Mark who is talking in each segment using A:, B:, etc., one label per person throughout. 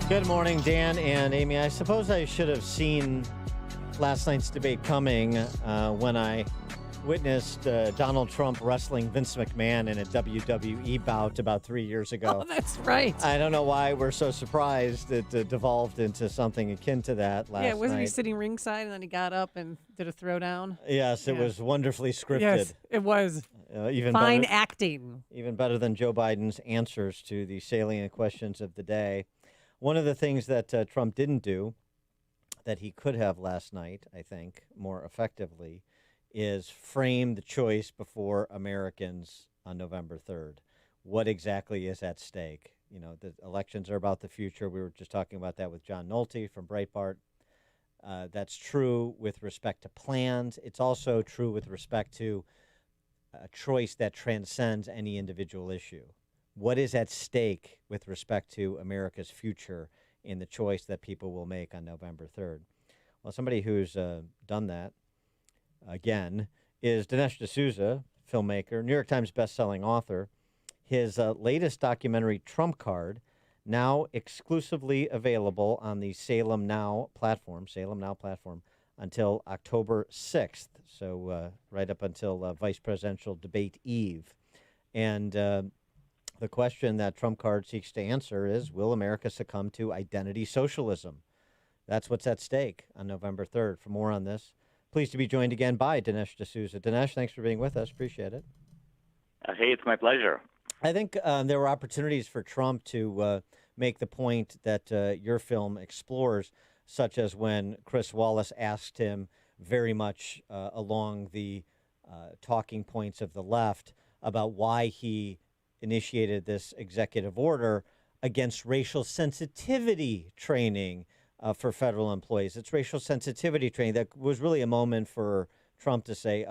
A: Good morning, Dan and Amy. I suppose I should have seen last night's debate coming when I witnessed Donald Trump wrestling Vince McMahon in a WWE bout about 3 years ago.
B: Oh, that's right.
A: I don't know why we're so surprised it devolved into something akin to that last night.
B: Yeah, wasn't he sitting ringside and then he got up and did a throwdown?
A: Yes, it was wonderfully scripted.
B: Yes, it was.
A: Even
B: Fine
A: better,
B: acting.
A: even better than Joe Biden's answers to the salient questions of the day. One of the things that Trump didn't do that he could have last night, I think, more effectively, is frame the choice before Americans on November 3rd. What exactly is at stake? You know, the elections are about the future. We were just talking about that with John Nolte from Breitbart. That's true with respect to plans. It's also true with respect to a choice that transcends any individual issue. What is at stake with respect to America's future in the choice that people will make on November 3rd? Well, somebody who's done that, again, is Dinesh D'Souza, filmmaker, New York Times bestselling author. His latest documentary, Trump Card, now exclusively available on the Salem Now platform, until October 6th, so right up until vice presidential debate eve. And the question that Trump Card seeks to answer is, will America succumb to identity socialism? That's what's at stake on November 3rd. For more on this, pleased to be joined again by Dinesh D'Souza. Dinesh, thanks for being with us. Appreciate it.
C: Hey, it's my pleasure.
A: I think there were opportunities for Trump to make the point that your film explores, such as when Chris Wallace asked him very much along the talking points of the left about why he initiated this executive order against racial sensitivity training for federal employees. It's racial sensitivity training. That was really a moment for Trump to say,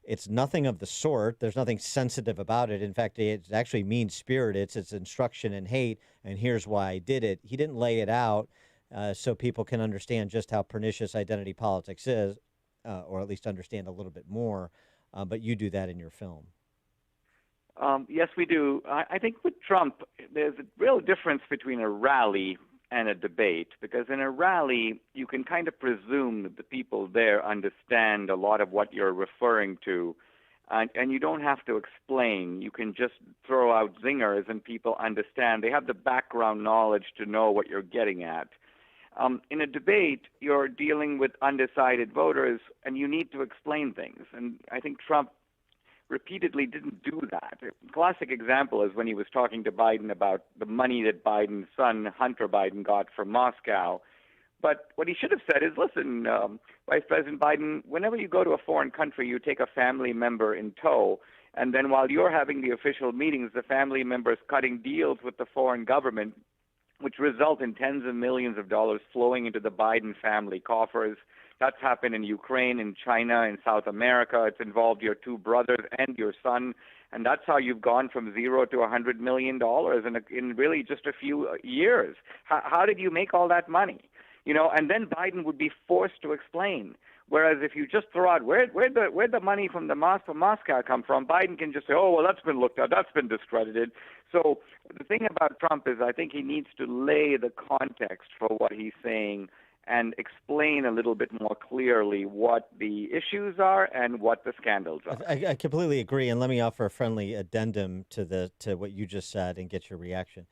A: it's nothing of the sort. There's nothing sensitive about it. In fact, it's actually mean-spirited. It's instruction in hate, and here's why I did it. He didn't lay it out so people can understand just how pernicious identity politics is, or at least understand a little bit more, but you do that in your film.
C: Yes, we do. I think with Trump, there's a real difference between a rally and a debate, because in a rally, you can kind of presume that the people there understand a lot of what you're referring to, and you don't have to explain. You can just throw out zingers and people understand. They have the background knowledge to know what you're getting at. In a debate, you're dealing with undecided voters, and you need to explain things. And I think Trump repeatedly didn't do that. A classic example is when he was talking to Biden about the money that Biden's son, Hunter Biden, got from Moscow. But what he should have said is, listen, Vice President Biden, whenever you go to a foreign country, you take a family member in tow, and then while you're having the official meetings, the family member is cutting deals with the foreign government, which result in tens of millions of dollars flowing into the Biden family coffers. That's happened in Ukraine, in China, in South America. It's involved your two brothers and your son. And that's how you've gone from zero to $100 million in really just a few years. How did you make all that money? You know, and then Biden would be forced to explain. Whereas if you just throw out where'd the money from Moscow come from, Biden can just say, oh, well, that's been looked at, that's been discredited. So the thing about Trump is I think he needs to lay the context for what he's saying and explain a little bit more clearly what the issues are and what the scandals are.
A: I completely agree, and let me offer a friendly addendum to what you just said and get your reaction.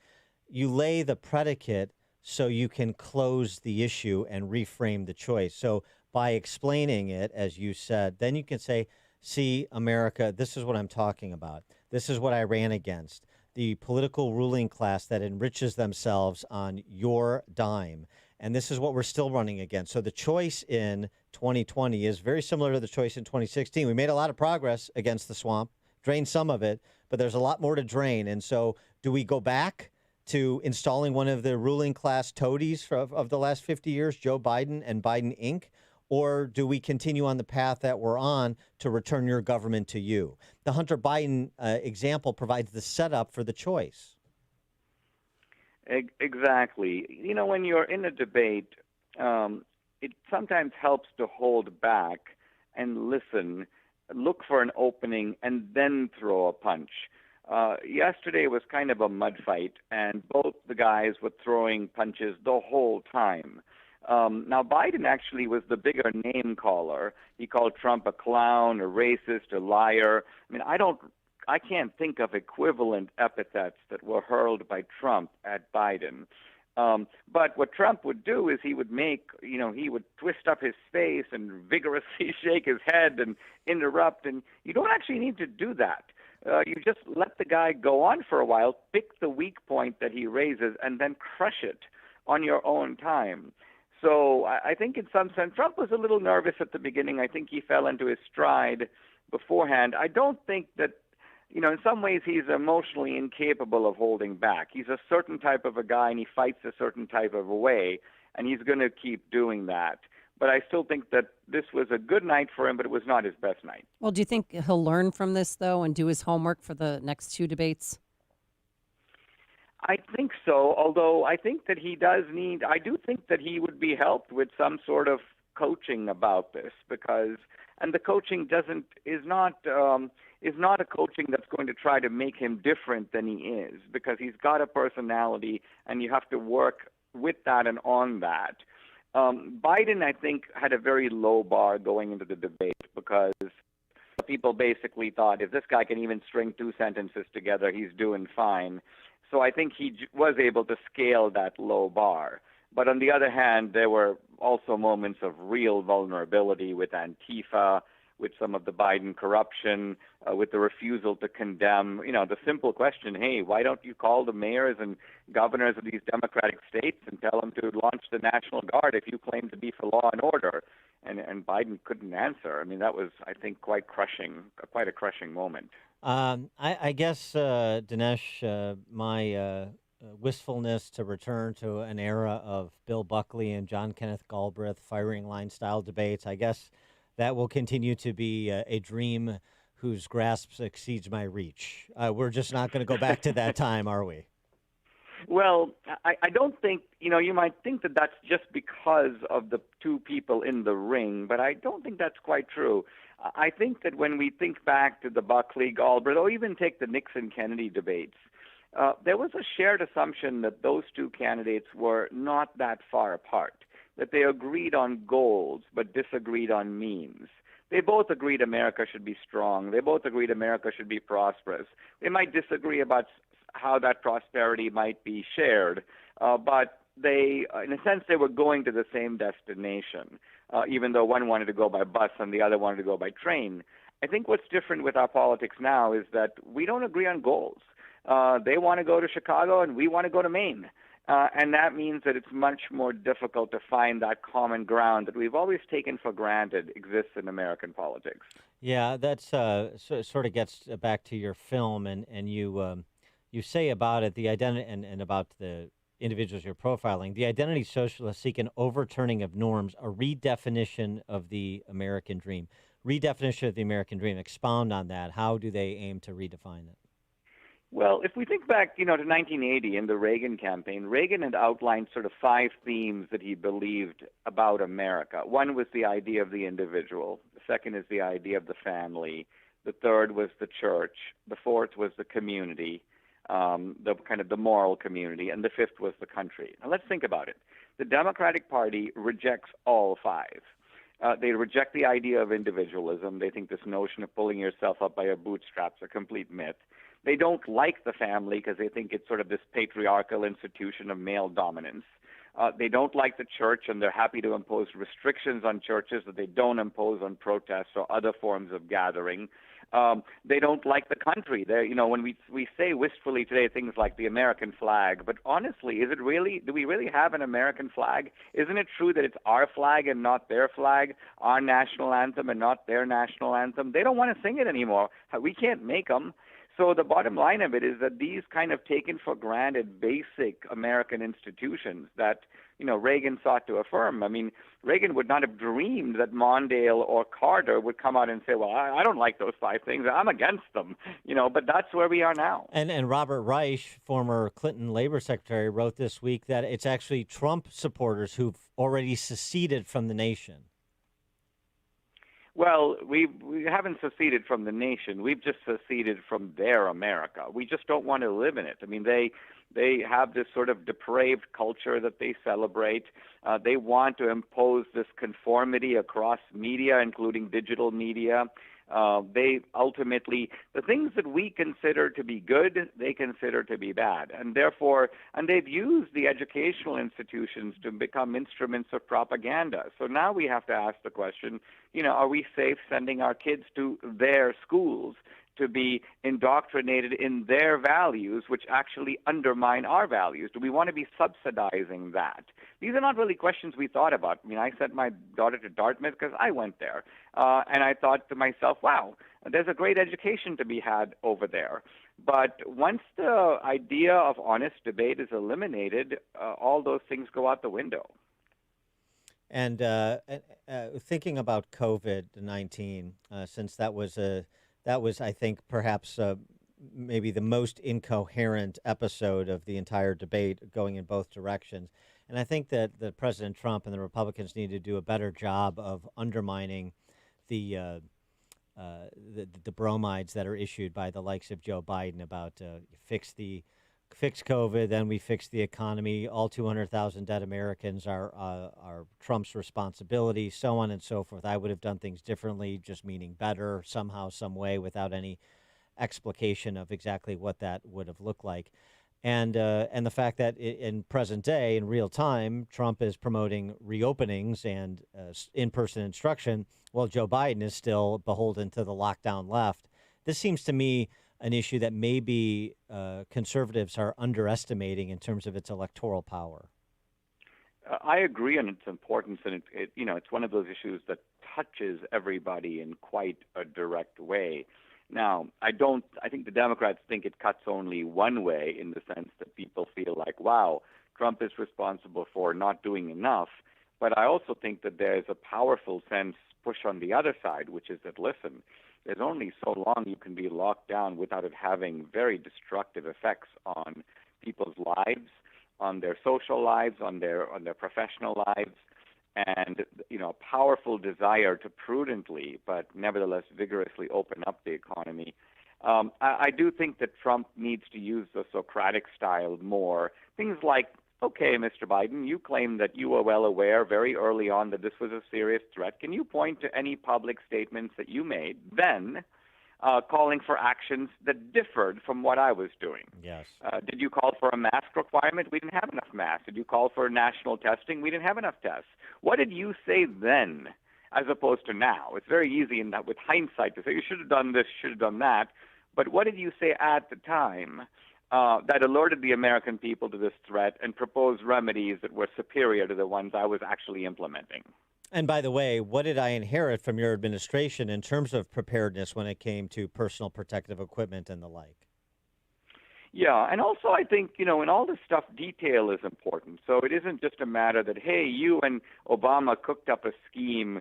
A: You lay the predicate so you can close the issue and reframe the choice. So by explaining it, as you said, then you can say, see, America, this is what I'm talking about. This is what I ran against. The political ruling class that enriches themselves on your dime. And this is what we're still running against. So the choice in 2020 is very similar to the choice in 2016. We made a lot of progress against the swamp, drained some of it, but there's a lot more to drain. And so do we go back to installing one of the ruling class toadies of the last 50 years, Joe Biden and Biden Inc., or do we continue on the path that we're on to return your government to you? The Hunter Biden example provides the setup for the choice.
C: Exactly. You know, when you're in a debate, it sometimes helps to hold back and listen, look for an opening, and then throw a punch. Yesterday was kind of a mud fight, and both the guys were throwing punches the whole time. Now, Biden actually was the bigger name caller. He called Trump a clown, a racist, a liar. I mean, I can't think of equivalent epithets that were hurled by Trump at Biden. But what Trump would do is he would he would twist up his face and vigorously shake his head and interrupt. And you don't actually need to do that. You just let the guy go on for a while, pick the weak point that he raises, and then crush it on your own time. So I think in some sense, Trump was a little nervous at the beginning. I think he fell into his stride beforehand. I don't think that, in some ways he's emotionally incapable of holding back. He's a certain type of a guy, and he fights a certain type of a way, and he's going to keep doing that. But I still think that this was a good night for him, but it was not his best night.
B: Well, do you think he'll learn from this, though, and do his homework for the next two debates?
C: I think so, although I think that I do think that he would be helped with some sort of coaching about this, and the coaching is not a coaching that's going to try to make him different than he is, because he's got a personality, and you have to work with that and on that. Biden, I think, had a very low bar going into the debate, because people basically thought if this guy can even string two sentences together, he's doing fine. So I think he was able to scale that low bar. But on the other hand, there were also moments of real vulnerability with Antifa, with some of the Biden corruption, with the refusal to condemn, the simple question, hey, why don't you call the mayors and governors of these Democratic states and tell them to launch the National Guard if you claim to be for law and order? And Biden couldn't answer. I mean, that was, I think, quite a crushing moment.
A: I guess, Dinesh, my wistfulness to return to an era of Bill Buckley and John Kenneth Galbraith firing line style debates, I guess that will continue to be a dream whose grasp exceeds my reach. We're just not going to go back to that time, are we?
C: Well, I don't think, you might think that that's just because of the two people in the ring, but I don't think that's quite true. I think that when we think back to the Buckley-Galbraith, or even take the Nixon-Kennedy debates, there was a shared assumption that those two candidates were not that far apart, that they agreed on goals but disagreed on means. They both agreed America should be strong. They both agreed America should be prosperous. They might disagree about how that prosperity might be shared, but they, in a sense, they were going to the same destination, even though one wanted to go by bus and the other wanted to go by train. I think what's different with our politics now is that we don't agree on goals. They want to go to Chicago and we want to go to Maine. And that means that it's much more difficult to find that common ground that we've always taken for granted exists in American politics.
A: Yeah, that's sort of gets back to your film, and you say about it, the identity and about the individuals you're profiling, the identity socialists seek an overturning of norms, a redefinition of the American dream. Redefinition of the American dream. Expound on that. How do they aim to redefine it?
C: Well, if we think back, to 1980 in the Reagan campaign, Reagan had outlined sort of 5 themes that he believed about America. One was the idea of the individual. The second is the idea of the family. The third was the church. The fourth was the community, the kind of the moral community. And the fifth was the country. Now, let's think about it. The Democratic Party rejects all 5. They reject the idea of individualism. They think this notion of pulling yourself up by your bootstraps is a complete myth. They don't like the family because they think it's sort of this patriarchal institution of male dominance. They don't like the church, and they're happy to impose restrictions on churches that they don't impose on protests or other forms of gathering. They don't like the country. When we say wistfully today things like the American flag, but honestly, do we really have an American flag? Isn't it true that it's our flag and not their flag, our national anthem and not their national anthem? They don't want to sing it anymore. We can't make them. So the bottom line of it is that these kind of taken for granted basic American institutions that, Reagan sought to affirm. I mean, Reagan would not have dreamed that Mondale or Carter would come out and say, well, I don't like those 5 things. I'm against them, but that's where we are now.
A: And Robert Reich, former Clinton labor secretary, wrote this week that it's actually Trump supporters who've already seceded from the nation.
C: Well, we haven't seceded from the nation. We've just seceded from their America. We just don't want to live in it. I mean, they have this sort of depraved culture that they celebrate. They want to impose this conformity across media, including digital media. They ultimately, the things that we consider to be good, they consider to be bad. And therefore, and they've used the educational institutions to become instruments of propaganda. So now we have to ask the question, are we safe sending our kids to their schools to be indoctrinated in their values, which actually undermine our values? Do we want to be subsidizing that? These are not really questions we thought about. I mean, I sent my daughter to Dartmouth because I went there. And I thought to myself, wow, there's a great education to be had over there. But once the idea of honest debate is eliminated, all those things go out the window.
A: And thinking about COVID-19, since that was, I think, perhaps maybe the most incoherent episode of the entire debate, going in both directions. And I think that President Trump and the Republicans need to do a better job of undermining the bromides that are issued by the likes of Joe Biden about fix COVID, then we fix the economy. All 200,000 dead Americans are Trump's responsibility, so on and so forth. I would have done things differently, just meaning better somehow, some way, without any explication of exactly what that would have looked like. And the fact that in present day, in real time, Trump is promoting reopenings and in-person instruction, while Joe Biden is still beholden to the lockdown left. This seems to me an issue that maybe conservatives are underestimating in terms of its electoral power.
C: I agree on its importance, and it's one of those issues that touches everybody in quite a direct way. Now, I think the Democrats think it cuts only one way, in the sense that people feel like, wow, Trump is responsible for not doing enough. But I also think that there's a powerful sense push on the other side, which is that, listen, there's only so long you can be locked down without it having very destructive effects on people's lives, on their social lives, on their professional lives, and a powerful desire to prudently but nevertheless vigorously open up the economy. I do think that Trump needs to use the Socratic style more. Things like, okay, Mr. Biden, you claim that you were well aware very early on that this was a serious threat. Can you point to any public statements that you made then calling for actions that differed from what I was doing?
A: Yes.
C: Did you call for a mask requirement? We didn't have enough masks. Did you call for national testing? We didn't have enough tests. What did you say then as opposed to now? It's very easy in that, with hindsight, to say you should have done this, should have done that. But what did you say at the time that alerted the American people to this threat and proposed remedies that were superior to the ones I was actually implementing?
A: And by the way, what did I inherit from your administration in terms of preparedness when it came to personal protective equipment and the like?
C: Yeah, and also I think, in all this stuff, detail is important. So it isn't just a matter that, hey, you and Obama cooked up a scheme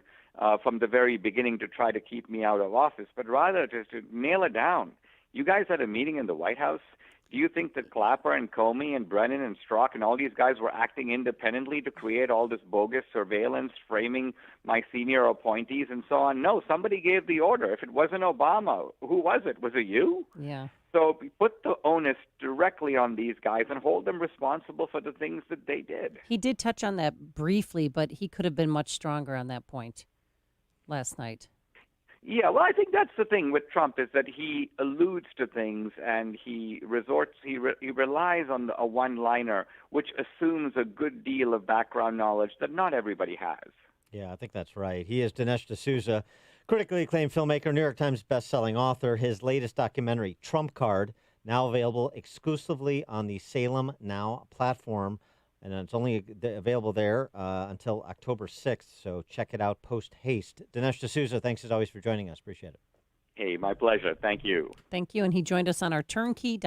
C: from the very beginning to try to keep me out of office, but rather just to nail it down. You guys had a meeting in the White House. Do you think that Clapper and Comey and Brennan and Strzok and all these guys were acting independently to create all this bogus surveillance, framing my senior appointees and so on? No, somebody gave the order. If it wasn't Obama, who was it? Was it you?
B: Yeah.
C: So put the onus directly on these guys and hold them responsible for the things that they did.
B: He did touch on that briefly, but he could have been much stronger on that point last night.
C: Yeah, well, I think that's the thing with Trump, is that he alludes to things and he relies on a one-liner, which assumes a good deal of background knowledge that not everybody has.
A: Yeah, I think that's right. He is Dinesh D'Souza, critically acclaimed filmmaker, New York Times bestselling author. His latest documentary, Trump Card, now available exclusively on the Salem Now platform. And it's only available there until October 6th, so check it out post-haste. Dinesh D'Souza, thanks as always for joining us. Appreciate it.
C: Hey, my pleasure. Thank you.
B: Thank you. And he joined us on our turnkey